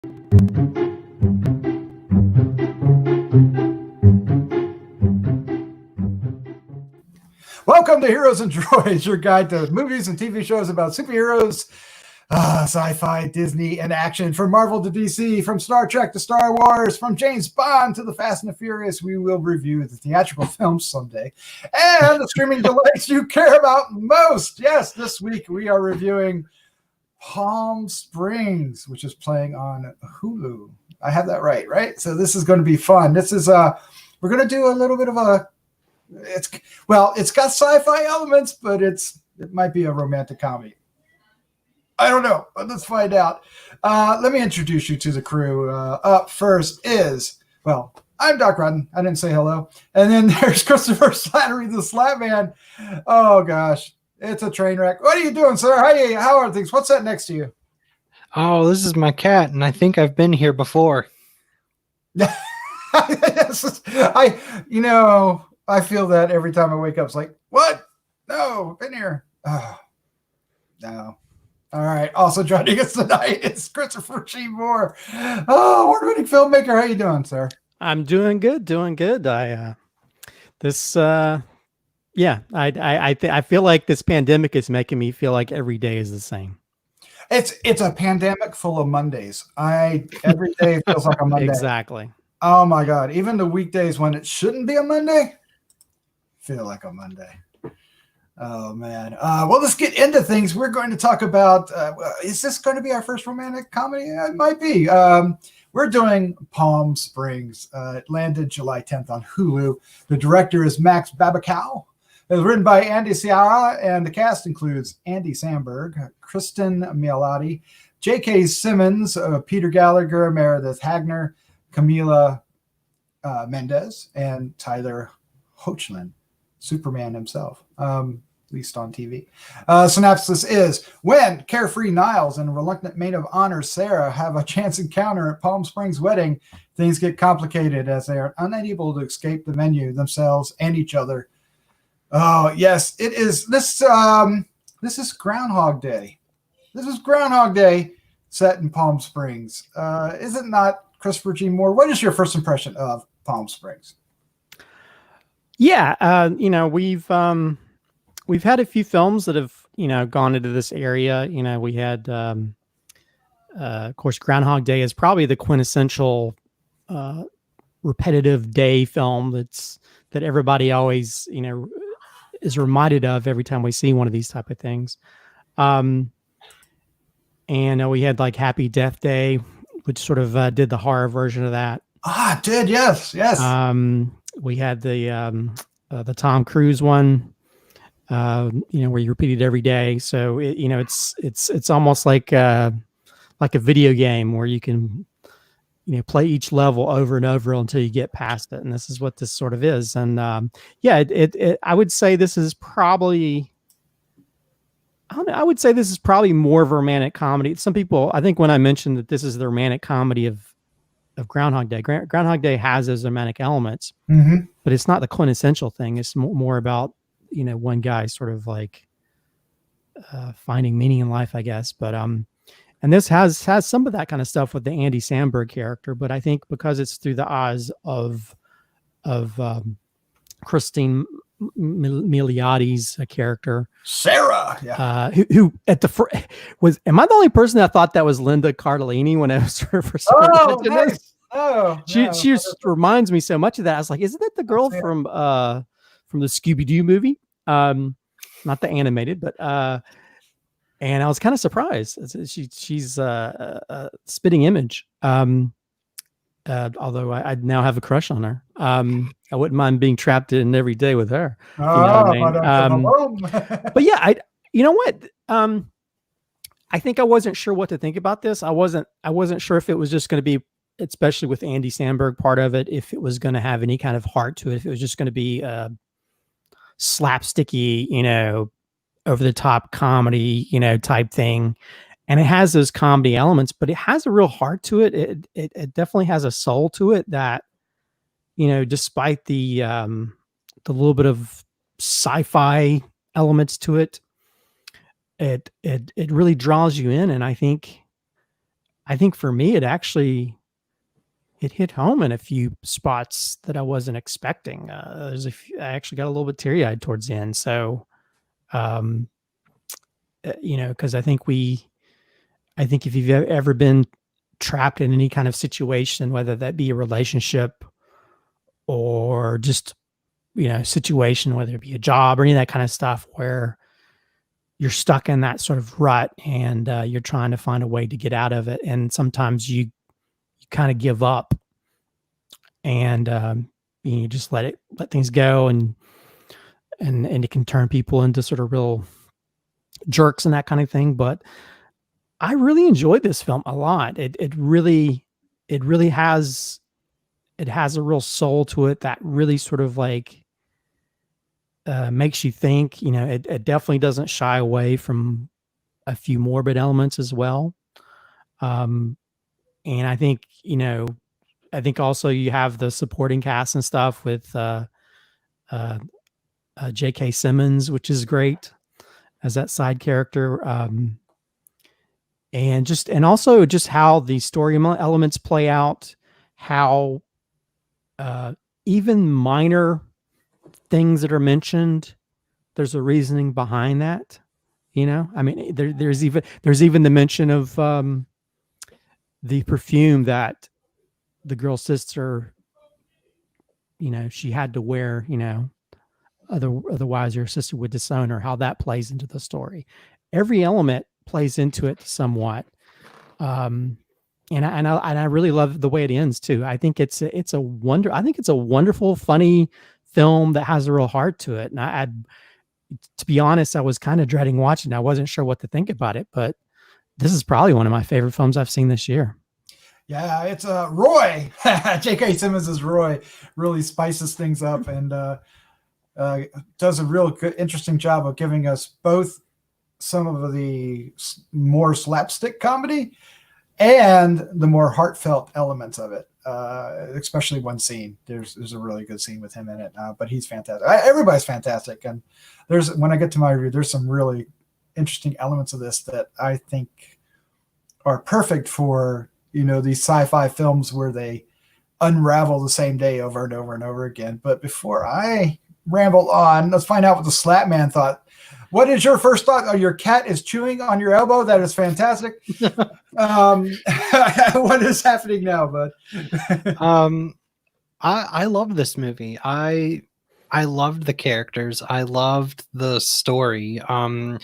Welcome to Heroes and Droids, your guide to movies and TV shows about superheroes, sci-fi, Disney, and action. From Marvel to DC, from Star Trek to Star Wars, from James Bond to the Fast and the Furious, we will review the theatrical films someday, and the streaming delights you care about most. Yes, this week we are reviewing Palm Springs, which is playing on Hulu. I have that right? So this is going to be fun. This is we're going to do a little bit of a it's got sci-fi elements, but it might be a romantic comedy. I don't know, but let's find out. Let me introduce you to the crew. Up first is, I'm Doc Rodden. I didn't say hello. And then there's Christopher Slattery, the Slat Man. Oh gosh, it's a train wreck. What are you doing, sir? How are things? What's that next to you? Oh, this is my cat, and I think I've been here before. Yes, I feel that every time I wake up. It's like, what? No, been here. Oh, no. All right. Also joining us tonight is Christopher G. Moore. Oh, award-winning filmmaker. How you doing, sir? I'm doing good. I feel like this pandemic is making me feel like every day is the same. It's a pandemic full of Mondays. Every day feels like a Monday. Exactly. Oh my God. Even the weekdays when it shouldn't be a Monday feel like a Monday. Oh man. Well, let's get into things. We're going to talk about, is this going to be our first romantic comedy? It might be. We're doing Palm Springs. It landed July 10th on Hulu. The director is Max Babakow. It was written by Andy Ciara, and the cast includes Andy Samberg, Cristin Milioti, J.K. Simmons, Peter Gallagher, Meredith Hagner, Camila Mendez, and Tyler Hoechlin, Superman himself, at least on TV. Synopsis is, when carefree Niles and reluctant maid of honor Sarah have a chance encounter at Palm Springs' wedding, things get complicated as they are unable to escape the menu, themselves, and each other. Oh, yes, it is. This is Groundhog Day. This is Groundhog Day set in Palm Springs. Is it not, Christopher G. Moore? What is your first impression of Palm Springs? Yeah, we've had a few films that have gone into this area. We had, of course, Groundhog Day is probably the quintessential repetitive day film that everybody always is reminded of every time we see one of these type of things. And we had like Happy Death Day, which sort of did the horror version of that. It did, yes. We had the Tom Cruise one, where you repeat it every day. So it's almost like a video game where you can play each level over and over until you get past it. And this is what this sort of is. And I would say this is probably. I would say this is probably more of a romantic comedy. Some people, I think when I mentioned that this is the romantic comedy of Groundhog Day, Groundhog Day has those romantic elements, but it's not the quintessential thing. It's more about, one guy sort of like finding meaning in life, I guess. But, and this has some of that kind of stuff with the Andy Samberg character, but I think because it's through the eyes of Cristin Milioti's character, Sarah, who at the was. Am I the only person that thought that was Linda Cardellini when I was first? Nice. Oh, she just reminds me so much of that. I was like, isn't that the girl from the Scooby-Doo movie? Not the animated, but and I was kind of surprised. She's a spitting image. Although I now have a crush on her. I wouldn't mind being trapped in every day with her. But yeah, you know what? I think I wasn't sure what to think about this. I wasn't sure if it was just going to be, especially with Andy Samberg part of it, if it was going to have any kind of heart to it, if it was just going to be a slapsticky, over the top comedy, type thing. And it has those comedy elements, but it has a real heart to it. It definitely has a soul to it that, despite the little bit of sci-fi elements to it, it really draws you in. And I think I think for me, it hit home in a few spots that I wasn't expecting. I actually got a little bit teary eyed towards the end. So, um, because I think if you've ever been trapped in any kind of situation, whether that be a relationship or just, situation, whether it be a job or any of that kind of stuff, where you're stuck in that sort of rut and you're trying to find a way to get out of it. And sometimes you kind of give up and you just let things go, and it can turn people into sort of real jerks and that kind of thing. But I really enjoyed this film a lot. It really has a real soul to it that really sort of like makes you think. It definitely doesn't shy away from a few morbid elements as well. And I think also you have the supporting cast and stuff with J.K. Simmons, which is great as that side character. And also just how the story elements play out, how even minor things that are mentioned, there's a reasoning behind that. I mean, there's even the mention of the perfume that the girl's sister, she had to wear, otherwise her sister would disown her, how that plays into the story. Every element plays into it somewhat. And I really love the way it ends too. I think it's a wonderful, funny film that has a real heart to it. And to be honest, I was kind of dreading watching. I wasn't sure what to think about it, but this is probably one of my favorite films I've seen this year. Yeah, it's Roy. J.K. Simmons as Roy really spices things up and does a real good, interesting job of giving us both some of the more slapstick comedy and the more heartfelt elements of it. Especially one scene. There's a really good scene with him in it, but he's fantastic. Everybody's fantastic, and when I get to my review, there's some really interesting elements of this that I think are perfect for these sci-fi films where they unravel the same day over and over and over again. But before I ramble on, let's find out what the Slap Man thought. What is your first thought? Oh, your cat is chewing on your elbow. That is fantastic. What is happening now, bud? I love this movie. I loved the characters. I loved the story. I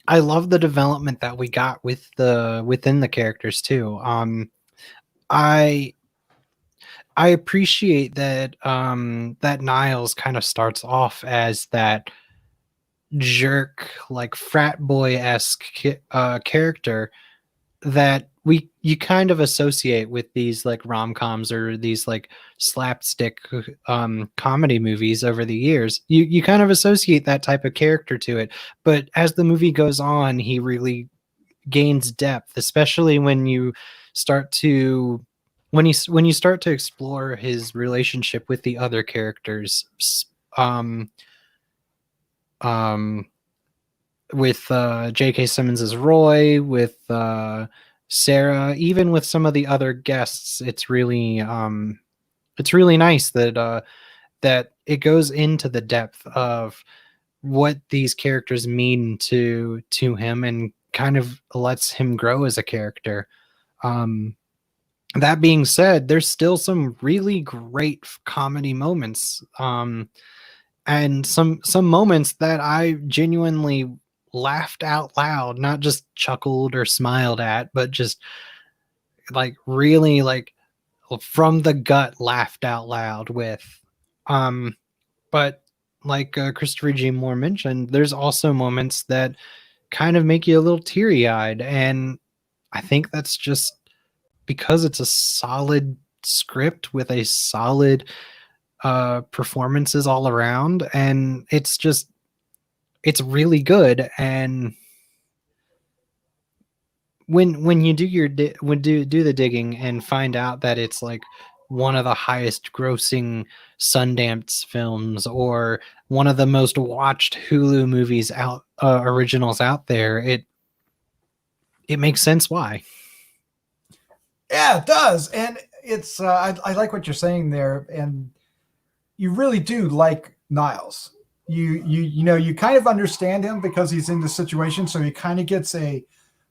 love the development that we got within the characters too. I appreciate that that Niles kind of starts off as that jerk, like frat boy-esque character that you kind of associate with these like rom-coms or these like slapstick comedy movies over the years. You kind of associate that type of character to it, but as the movie goes on, he really gains depth, especially when you start to explore his relationship with the other characters, with J.K. Simmons as Roy, with Sarah, even with some of the other guests. It's really nice that that it goes into the depth of what these characters mean to him and kind of lets him grow as a character. That being said, there's still some really great comedy moments, and some moments that I genuinely laughed out loud, not just chuckled or smiled at, but just like really like from the gut laughed out loud with. But like Christopher G. Moore mentioned, there's also moments that kind of make you a little teary-eyed, and I think that's just because it's a solid script with a solid performances all around, and it's really good. And when you do do the digging and find out that it's like one of the highest grossing Sundance films or one of the most watched Hulu movies out, originals out there, it makes sense why. Yeah, it does. And it's I like what you're saying there, and you really do like Niles. You know, you kind of understand him because he's in this situation, so he kind of gets a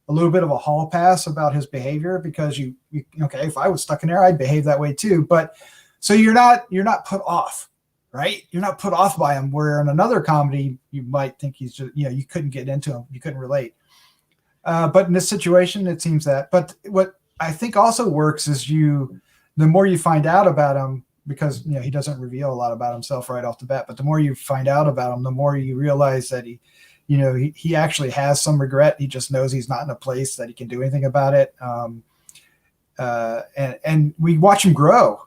little bit of a hall pass about his behavior because you okay, if I was stuck in there, I'd behave that way too. But so you're not put off, right? You're not put off by him. Where in another comedy, you might think he's just, you know, you couldn't get into him, you couldn't relate. But in this situation, it seems that. But what I think also works is the more you find out about him, because you know he doesn't reveal a lot about himself right off the bat. But the more you find out about him, the more you realize that he actually has some regret. He just knows he's not in a place that he can do anything about it. And we watch him grow,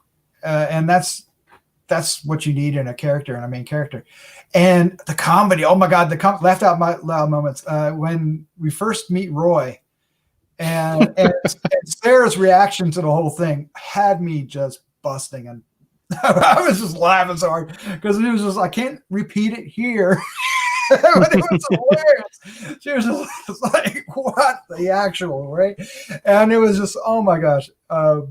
and that's what you need in a character, in a main character. And the comedy, oh my God, the laughed out loud moments when we first meet Roy, and Sarah's reaction to the whole thing had me just busting, and I was just laughing so hard because it was just, I can't repeat it here. But it was hilarious. She was just like, what the actual, right? And it was just, oh my gosh. And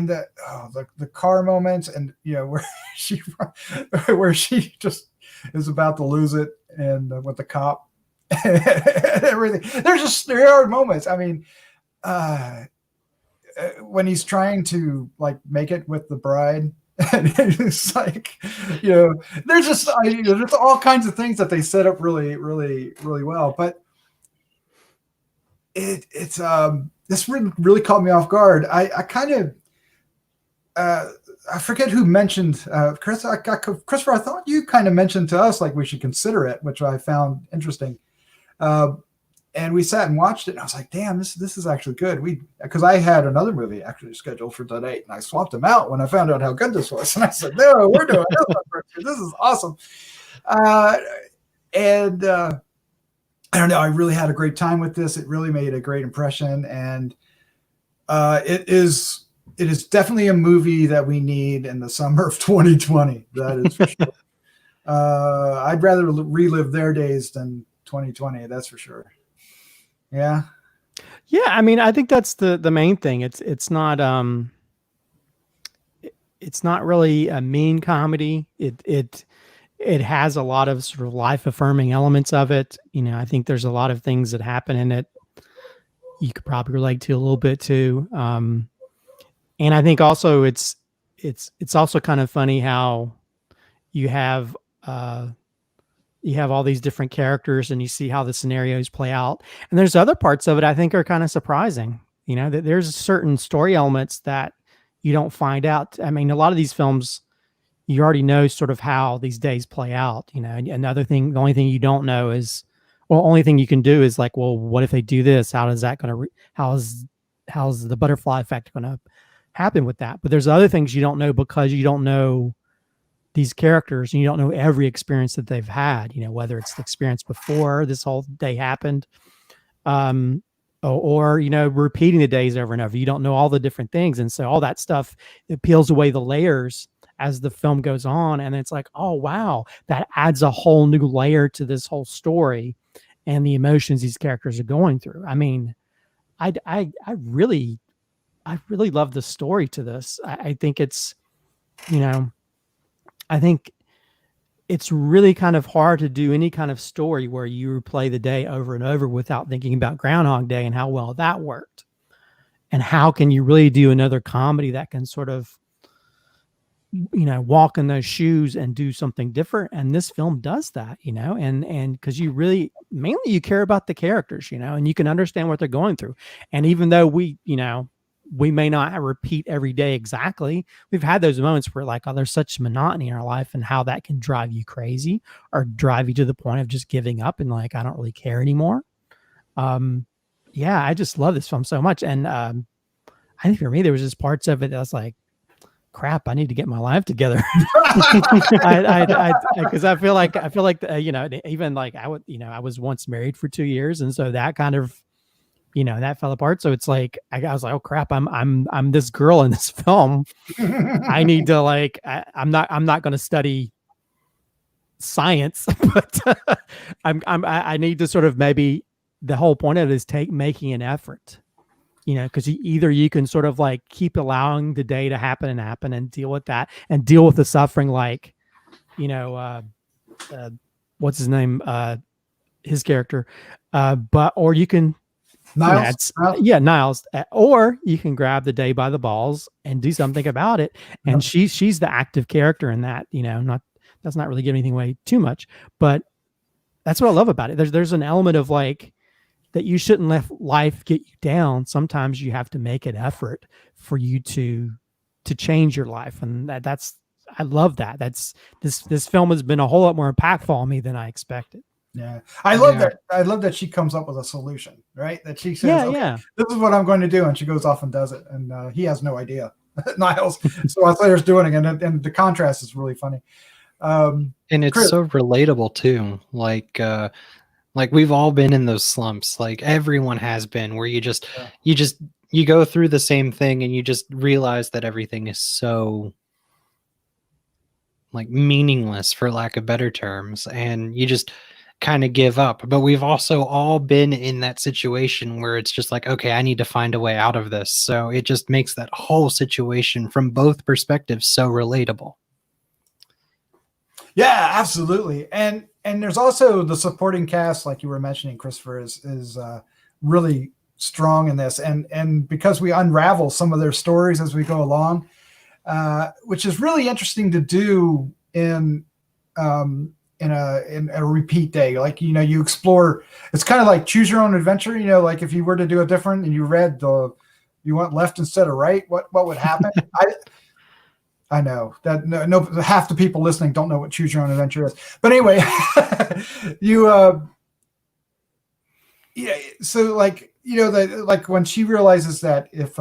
the car moments, and you know where she just is about to lose it, and with the cop and everything. There are moments. I mean, when he's trying to like make it with the bride, and it's like, you know, there's all kinds of things that they set up really, really, really well. But it's this really caught me off guard. I kind of I forget who mentioned Christopher. I thought you kind of mentioned to us like we should consider it, which I found interesting. And we sat and watched it, and I was like, "Damn, this is actually good." Because I had another movie actually scheduled for tonight, and I swapped them out when I found out how good this was, and I said, "No, we're doing this one. This is awesome." And I don't know, I really had a great time with this. It really made a great impression, and it is definitely a movie that we need in the summer of 2020. That is for sure. I'd rather relive their days than 2020. That's for sure. Yeah. Yeah, I mean, I think that's the main thing. It's not really a mean comedy. It has a lot of sort of life affirming elements of it. You know, I think there's a lot of things that happen in it you could probably relate to a little bit too. And I think also it's also kind of funny how you have all these different characters, and you see how the scenarios play out. And there's other parts of it I think are kind of surprising. You know, that there's certain story elements that you don't find out. I mean, a lot of these films, you already know sort of how these days play out. You know, and another thing, the only thing you don't know is, well, only thing you can do is like, well, what if they do this? How is that going to, how's the butterfly effect going to happen with that? But there's other things you don't know because you don't know these characters, and you don't know every experience that they've had, you know, whether it's the experience before this whole day happened, or, you know, repeating the days over and over. You don't know all the different things. And so all that stuff, it peels away the layers as the film goes on. And it's like, oh, wow, that adds a whole new layer to this whole story and the emotions these characters are going through. I mean, I really love the story to this. I think it's, you know, I think it's really kind of hard to do any kind of story where you replay the day over and over without thinking about Groundhog Day and how well that worked. And how can you really do another comedy that can sort of, you know, walk in those shoes and do something different? And this film does that, you know, and because you really, mainly you care about the characters, you know, and you can understand what they're going through. And even though we may not repeat every day exactly, we've had those moments where like, oh, there's such monotony in our life, and how that can drive you crazy or drive you to the point of just giving up and like, I don't really care anymore. Yeah, I just love this film so much. And I think for me, there was just parts of it that was like, crap, I need to get my life together. Because I feel like, you know, even like I was once married for 2 years. And so that kind of, you know, that fell apart. So it's like, I was like, oh crap, I'm this girl in this film. I need to like, I'm not going to study science, but I need to sort of, maybe the whole point of it is making an effort because either you can sort of like keep allowing the day to happen and deal with that and deal with the suffering, like, what's his name? His character. Or you can, Niles. Niles, or you can grab the day by the balls and do something about it. And she's the active character in that, that's not really giving anything away too much, but that's what I love about it. There's an element of like that you shouldn't let life get you down. Sometimes you have to make an effort for you to change your life. And I love that. This film has been a whole lot more impactful on me than I expected. Yeah, I love that. I love that she comes up with a solution, right? That she says, this is what I'm going to do. And she goes off and does it. And he has no idea, Niles. So Slayer's doing it. And the contrast is really funny. And it's Chris, so relatable too. Like we've all been in those slumps. Like everyone has been, where you go through the same thing and you just realize that everything is so like meaningless, for lack of better terms. And you just kind of give up. But we've also all been in that situation where it's just like, okay, I need to find a way out of this. So it just makes that whole situation from both perspectives so relatable. Yeah, absolutely. And there's also the supporting cast, like you were mentioning, Christopher, is really strong in this. And because we unravel some of their stories as we go along, which is really interesting to do in a repeat day. Like, you explore, it's kind of like choose your own adventure, like if you were to do it different and you read you went left instead of right, what would happen? I know that no half the people listening don't know what choose your own adventure is, but anyway, so like, like when she realizes that if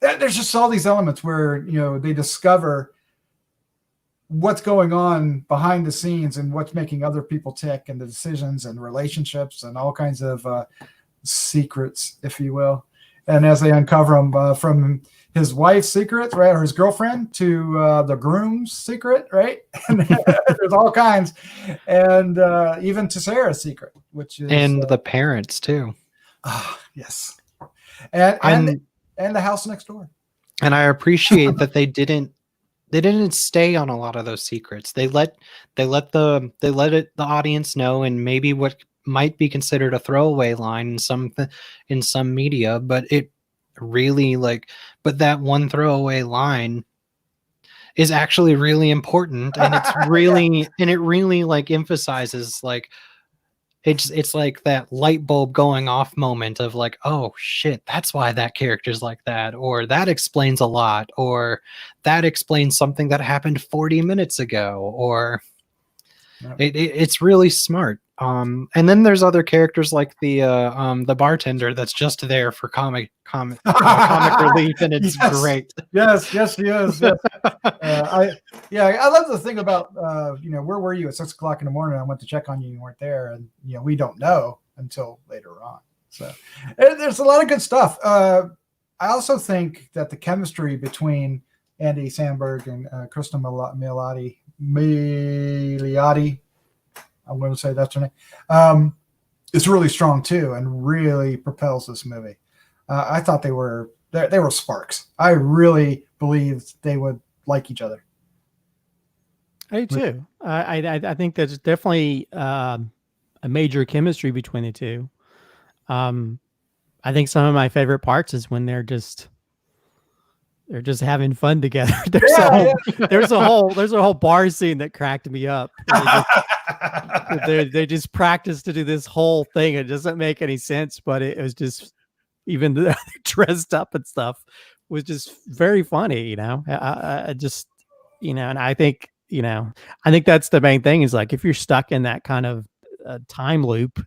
there's just all these elements where, they discover what's going on behind the scenes and what's making other people tick, and the decisions and relationships and all kinds of secrets, if you will. And as they uncover them, from his wife's secrets, right, or his girlfriend, to the groom's secret, right? And there's all kinds, and even to Sarah's secret, which is the parents too. Yes, and the house next door. And I appreciate that they didn't stay on a lot of those secrets. They let the audience know, and maybe what might be considered a throwaway line in some media, but it really but that one throwaway line is actually really important, and it's really and it really emphasizes it's like that light bulb going off moment of like, oh shit, that's why that character's like that, or that explains a lot, or that explains something that happened 40 minutes ago, or it's really smart. And then there's other characters like the bartender that's just there for comic relief, and it's great. Yes, she is. Yes. I love the thing about where were you at 6 o'clock in the morning? I went to check on you, you weren't there, and we don't know until later on. So there's a lot of good stuff. I also think that the chemistry between Andy Samberg and Cristin Milioti, I'm going to say that's her name, is really strong too, and really propels this movie. I thought they were sparks. I really believed they would like each other. I do too. I think there's definitely a major chemistry between the two. I think some of my favorite parts is when they're just having fun together. There's a whole bar scene that cracked me up. They just practice to do this whole thing. It doesn't make any sense, but it was just, even dressed up and stuff was just very funny, I just, and I think, I think that's the main thing is like, if you're stuck in that kind of time loop,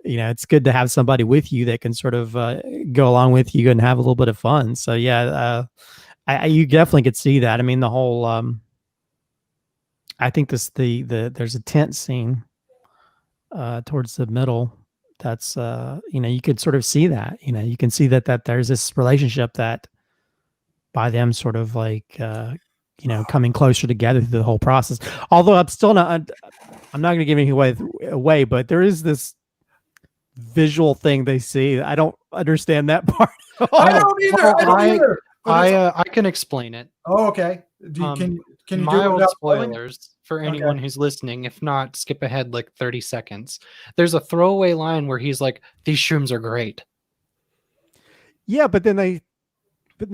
it's good to have somebody with you that can sort of go along with you and have a little bit of fun. So you definitely could see that. I mean, the whole, I think there's a tent scene towards the middle. That's, you could sort of see that, you can see that there's this relationship that by them sort of coming closer together through the whole process. Although I'm not going to give anything away, but there is this visual thing they see. I don't understand that part. I don't either. Well, I don't either. But it's- I can explain it. oh, okay. Can you do it Mild without spoiling? spoilers for anyone who's listening. If not, skip ahead like 30 seconds. There's a throwaway line where he's like, "These shrooms are great." Yeah, but then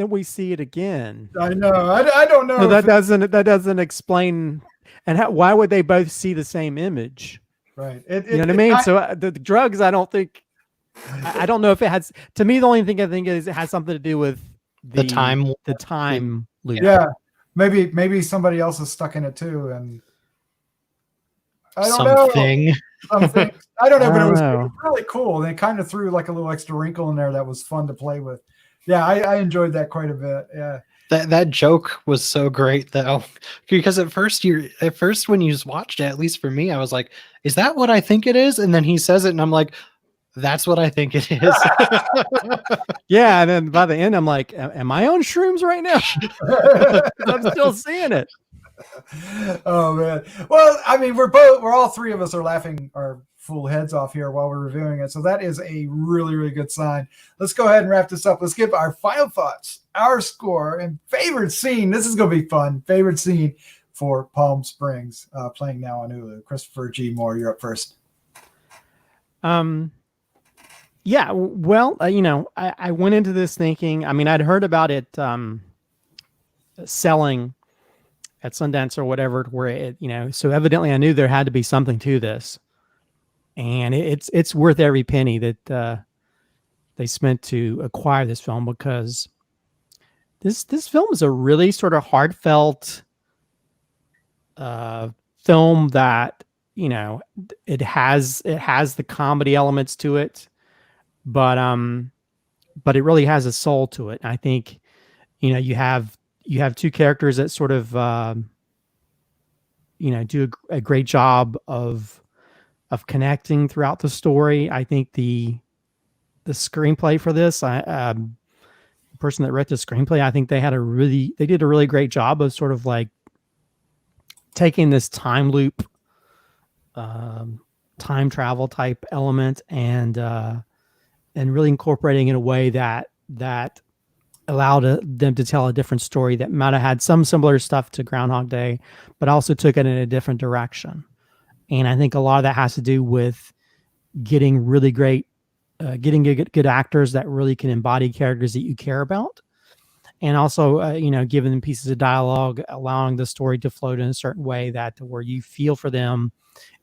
we see it again. I know. I don't know. So that doesn't explain. And why would they both see the same image? Right. You know what I mean? So the drugs, I don't think. I don't know if it has. To me, the only thing I think is it has something to do with The time loop. Yeah. Maybe somebody else is stuck in it too, and I don't know. something. Something. I don't know, but it was know. really cool. And it kind of threw like a little extra wrinkle in there that was fun to play with. Yeah, I enjoyed that quite a bit. Yeah. That joke was so great though, because at first when you just watched it, at least for me, I was like, "Is that what I think it is?" And then he says it, and I'm like, "That's what I think it is." Yeah, and then by the end, I'm like, "Am I on shrooms right now?" I'm still seeing it. Oh man. Well, I mean, we're all three of us are laughing our full heads off here while we're reviewing it. So that is a really, really good sign. Let's go ahead and wrap this up. Let's give our final thoughts, our score, and favorite scene. This is going to be fun. Favorite scene for Palm Springs, playing now on Hulu. Christopher G. Moore, you're up first. Yeah, well, I went into this thinking, I mean, I'd heard about it selling at Sundance or whatever, where it, so evidently I knew there had to be something to this. And it's worth every penny that they spent to acquire this film, because this film is a really sort of heartfelt film that, it has the comedy elements to it, but it really has a soul to it. And I think, you have two characters that sort of do a great job of connecting throughout the story. I think the screenplay for this, the person that wrote the screenplay, I think they did a really great job of sort of like taking this time loop, time travel type element and really incorporating it in a way that allowed them to tell a different story that might have had some similar stuff to Groundhog Day, but also took it in a different direction. And I think a lot of that has to do with getting really great, getting good actors that really can embody characters that you care about. And also, giving them pieces of dialogue, allowing the story to float in a certain way where you feel for them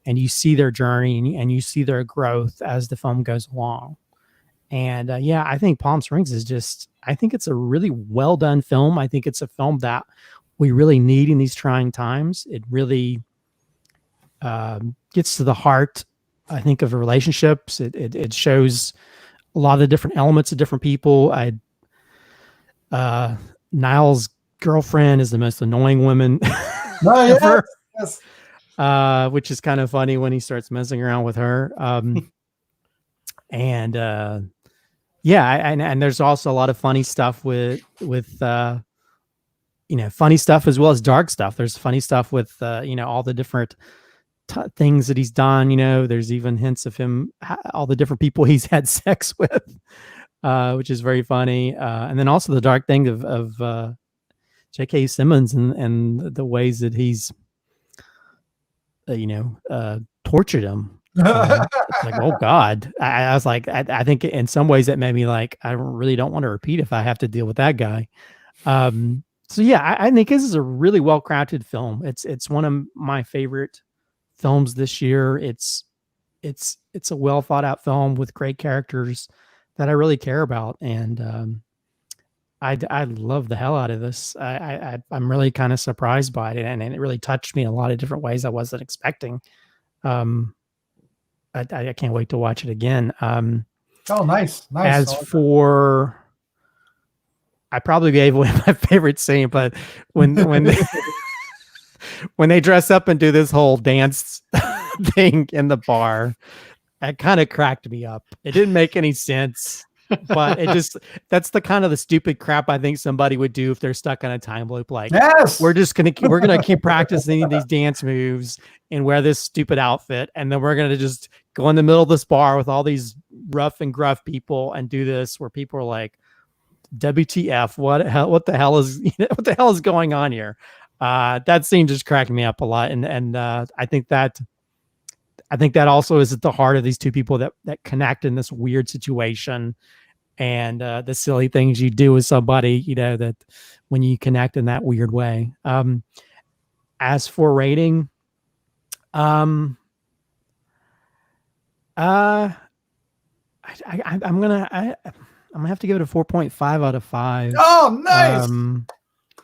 and you see their journey and you see their growth as the film goes along. And I think Palm Springs I think it's a really well done film. I think it's a film that we really need in these trying times. It really gets to the heart, I think, of relationships. It shows a lot of the different elements of different people. Niall's girlfriend is the most annoying woman ever. Yes. Which is kind of funny when he starts messing around with her. And there's also a lot of funny stuff with funny stuff as well as dark stuff. There's funny stuff with all the different things that he's done. There's even hints of him, all the different people he's had sex with, which is very funny. And then also the dark thing of J.K. Simmons and the ways that he's tortured him. It's like, oh God. I was like, I think in some ways that made me like, I really don't want to repeat if I have to deal with that guy. So yeah, I think this is a really well crafted film. It's one of my favorite films this year. It's a well thought out film with great characters that I really care about, and I love the hell out of this. I'm really kind of surprised by it, and it really touched me in a lot of different ways I wasn't expecting. I can't wait to watch it again. Oh, nice. As for, I probably gave away my favorite scene, but when they, when they dress up and do this whole dance thing in the bar, that kind of cracked me up. It didn't make any sense. but it just that's the kind of the stupid crap I think somebody would do if they're stuck on a time loop. Like, Yes. we're gonna keep practicing these dance moves and wear this stupid outfit, and then we're gonna just go in the middle of this bar with all these rough and gruff people and do this where people are like, WTF, what the hell is what the hell is going on here? That scene just cracked me up a lot, and I think that also is at the heart of these two people that connect in this weird situation, and the silly things you do with somebody, that when you connect in that weird way. As for rating, I'm gonna have to give it a 4.5 out of 5. Oh, nice.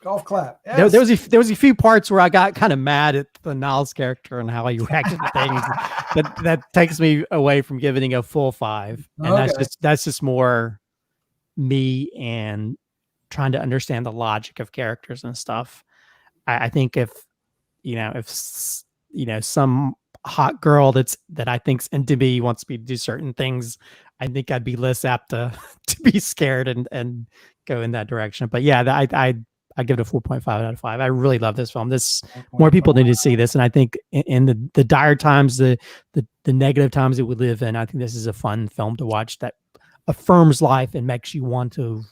Golf clap. Yes. There was a few parts where I got kind of mad at the Niles character and how he reacted to things. that takes me away from giving a full 5, and Okay. that's just more me and trying to understand the logic of characters and stuff. I think if some hot girl that I think's into me wants me to do certain things, I think I'd be less apt to be scared and go in that direction. But yeah, I give it a 4.5 out of 5. I really love this film. More people need to see this, and I think in the dire times, the negative times that we live in, I think this is a fun film to watch that affirms life and makes you want to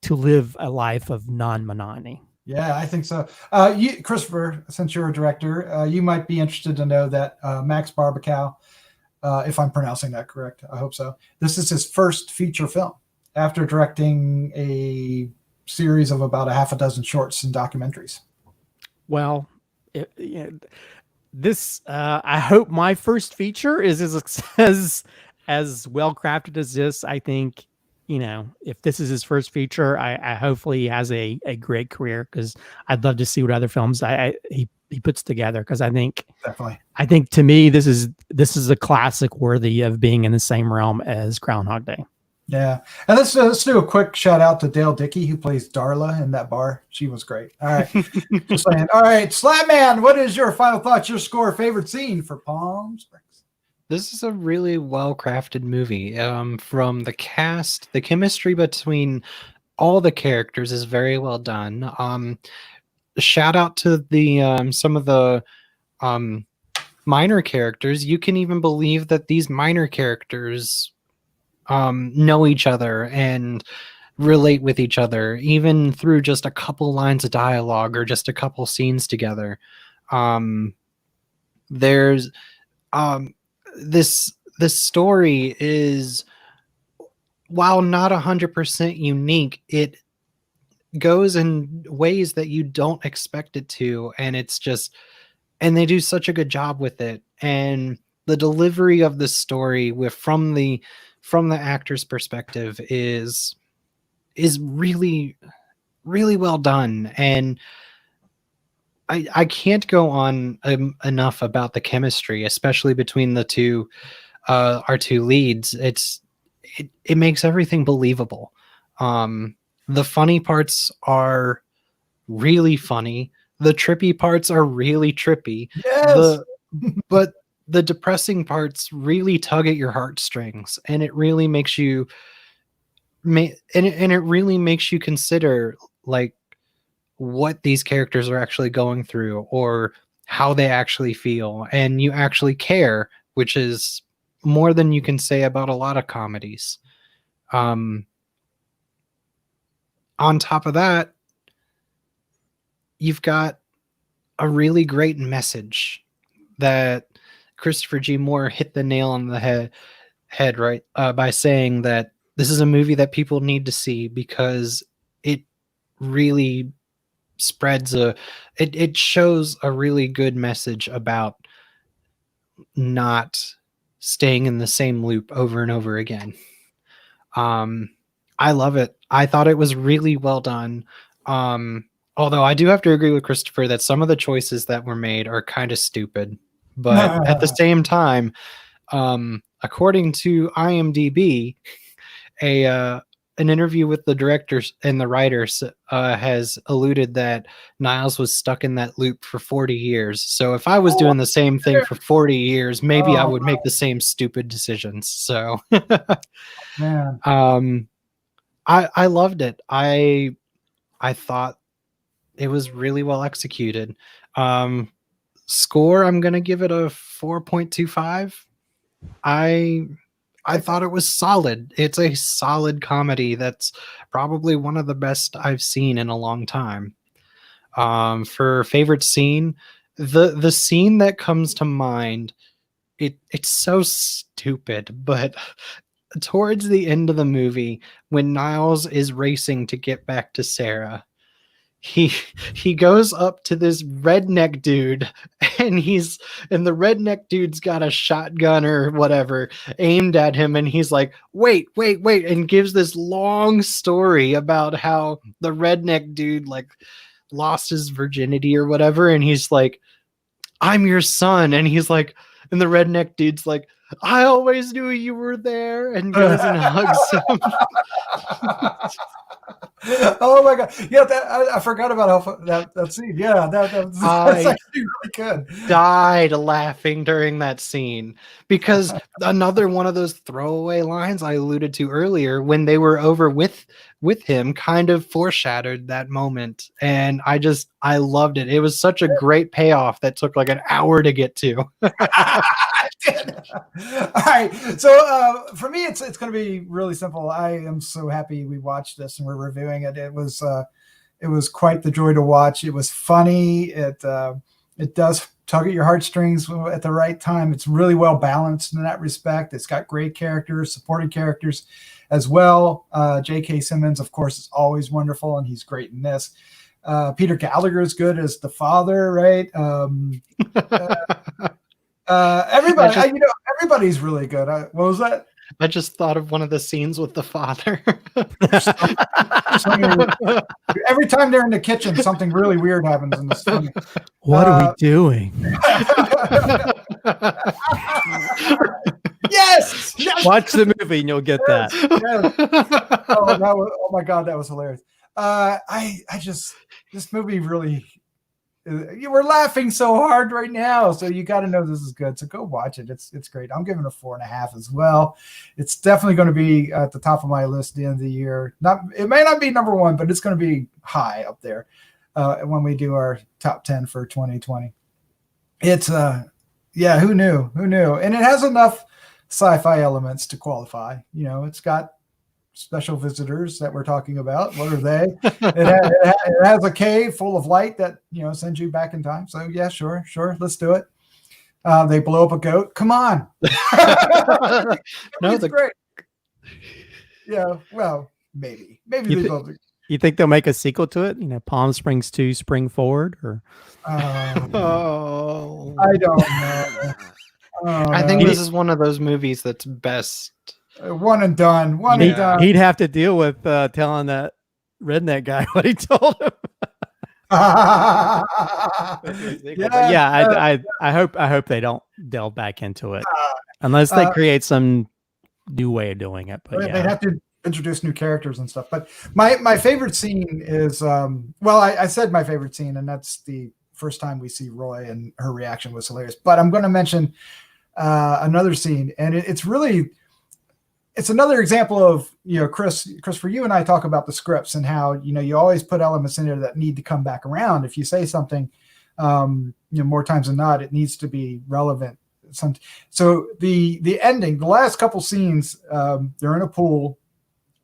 live a life of non-monotony. Yeah, I think so. Christopher, since you're a director, you might be interested to know that Max Babakow, if I'm pronouncing that correct, I hope so. This is his first feature film after directing a series of about a half a dozen shorts and documentaries. Well, this I hope my first feature is as well crafted as this. I think, if this is his first feature, I hopefully he has a great career, because I'd love to see what other films he puts together, because I think to me this is a classic worthy of being in the same realm as Groundhog Day. Yeah, and let's do a quick shout out to Dale Dickey, who plays Darla in that bar. She was great. All right, just saying. All right, Slapman, what is your final thoughts? Your score, favorite scene for Palm Springs? This is a really well-crafted movie. From the cast, the chemistry between all the characters is very well done. Shout out to the some of the minor characters. You can even believe that these minor characters know each other and relate with each other, even through just a couple lines of dialogue or just a couple scenes together. There's this story is, while not 100% unique, it goes in ways that you don't expect it to, and they do such a good job with it. And the delivery of the story from the actor's perspective is really, really well done. And I can't go on enough about the chemistry, especially between the two, our two leads. It makes everything believable. The funny parts are really funny. The trippy parts are really trippy. Yes. But the depressing parts really tug at your heartstrings, and it really makes you it really makes you consider, like, what these characters are actually going through or how they actually feel, and you actually care, which is more than you can say about a lot of comedies. On top of that, you've got a really great message that Christopher G. Moore hit the nail on the head right by saying that this is a movie that people need to see, because it really spreads it shows a really good message about not staying in the same loop over and over again. I love it. I thought it was really well done. Although I do have to agree with Christopher that some of the choices that were made are kind of stupid, but at the same time, according to IMDb, a an interview with the directors and the writers has alluded that Niles was stuck in that loop for 40 years. So if I was doing the same thing for 40 years, maybe I would make the same stupid decisions. So Man. I loved it. I thought it was really well executed. Score, I'm gonna give it a 4.25. I thought it was solid. It's a solid comedy that's probably one of the best I've seen in a long time. For favorite scene, the scene that comes to mind, it's so stupid, but towards the end of the movie, when Niles is racing to get back to Sarah, he goes up to this redneck dude, and the redneck dude's got a shotgun or whatever aimed at him, and he's like, wait, and gives this long story about how the redneck dude like lost his virginity or whatever, and he's like, I'm your son, and he's like, and the redneck dude's like, I always knew you were there, and goes and hugs him. Oh my god! Yeah, I forgot about how that scene. Yeah, that's actually really good. Died laughing during that scene because another one of those throwaway lines I alluded to earlier when they were over with him kind of foreshadowed that moment, and I loved it. It was such a great payoff that took like an hour to get to. All right, so for me, it's going to be really simple. I am so happy we watched this and we're reviewing it. It was quite the joy to watch. It was funny. It does tug at your heartstrings at the right time. It's really well balanced in that respect. It's got great characters, supporting characters as well. J.K. Simmons, of course, is always wonderful, and he's great in this. Peter Gallagher is good as the father, right? Everybody's really good. What was that? I just thought of one of the scenes with the father. Every time they're in the kitchen, something really weird happens in this film. What are we doing? Yes! Watch the movie and you'll get that. Yes. Oh my god, that was hilarious. This movie really. You were laughing so hard right now, so you got to know this is good. So go watch it. It's great. I'm giving it a 4.5 as well. It's definitely going to be at the top of my list at the end of the year. It may not be number one, but it's going to be high up there when we do our top 10 for 2020. It's who knew? And it has enough sci-fi elements to qualify. It's got special visitors that we're talking about. What are they? It has a cave full of light that sends you back in time. So yeah, sure, let's do it. They blow up a goat. Come on. No, it's great. Yeah, well, maybe they both. You think they'll make a sequel to it? Palm Springs 2 Spring Forward, or I don't know. I think this is one of those movies that's best. One and done. He'd have to deal with telling that redneck guy what he told him. I hope they don't delve back into it unless they create some new way of doing it. But they have to introduce new characters and stuff. But my favorite scene is I said my favorite scene, and that's the first time we see Roy, and her reaction was hilarious. But I'm going to mention another scene, and it's another example of, Chris, for you and I talk about the scripts and how, you always put elements in there that need to come back around. If you say something, more times than not, it needs to be relevant. So the ending, the last couple scenes, they're in a pool,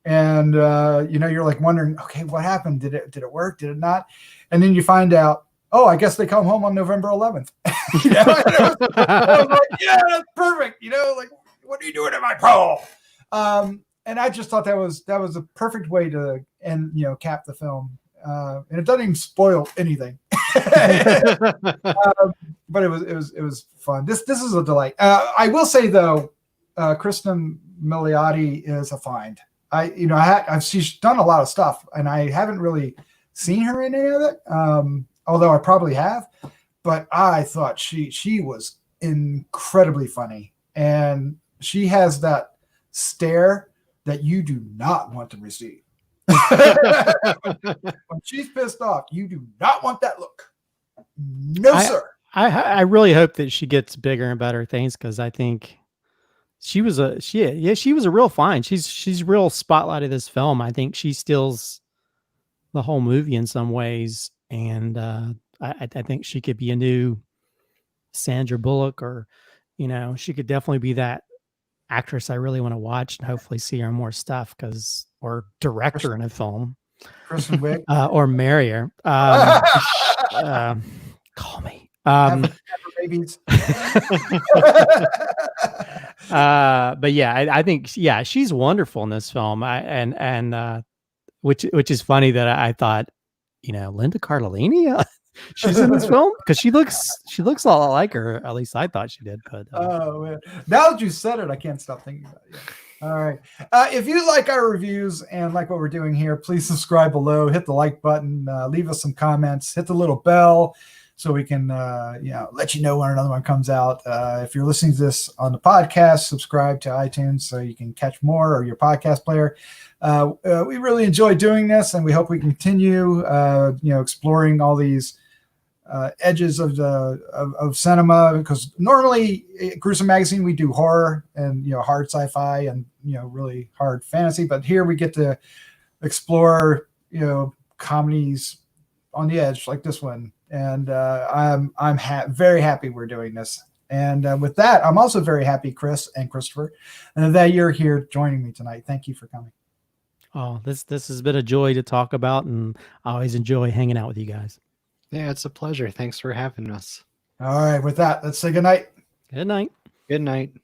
and, you're like wondering, okay, what happened? Did it work? Did it not? And then you find out, oh, I guess they come home on November 11th. I was like, yeah, that's perfect. Like, what are you doing at my pool? And I just thought that was a perfect way to end, cap the film. And it doesn't even spoil anything. But it was fun. This is a delight. I will say though, Cristin Milioti is a find. She's done a lot of stuff, and I haven't really seen her in any of it. Although I probably have, but I thought she was incredibly funny, and she has that stare that you do not want to receive. When she's pissed off, you do not want that look. No, sir. I really hope that she gets bigger and better things, because I think she was a real find. She's real spotlight of this film. I think she steals the whole movie in some ways, and I think she could be a new Sandra Bullock, or she could definitely be that actress I really want to watch and hopefully see her in more stuff, or director in a film. Kristen Wiig. Or marry her. Call me. Have babies. But yeah, I think she's wonderful in this film. Which is funny that I thought, Linda Cardellini, she's in this film, because she looks a lot like her. At least I thought she did. But oh man, now that you said it, I can't stop thinking about it. All right. If you like our reviews and like what we're doing here, please subscribe below, hit the like button, leave us some comments, hit the little bell so we can let you know when another one comes out. If you're listening to this on the podcast, subscribe to iTunes so you can catch more, or your podcast player. We really enjoy doing this, and we hope we continue exploring all these edges of cinema, because normally at Gruesome Magazine we do horror and hard sci-fi and really hard fantasy, but here we get to explore comedies on the edge like this one, and I'm very happy we're doing this. And with that, I'm also very happy, Chris and Christopher, that you're here joining me tonight. Thank you for coming. Oh, this has been a joy to talk about, and I always enjoy hanging out with you guys. Yeah, it's a pleasure. Thanks for having us. All right, with that, let's say good night. Good night. Good night.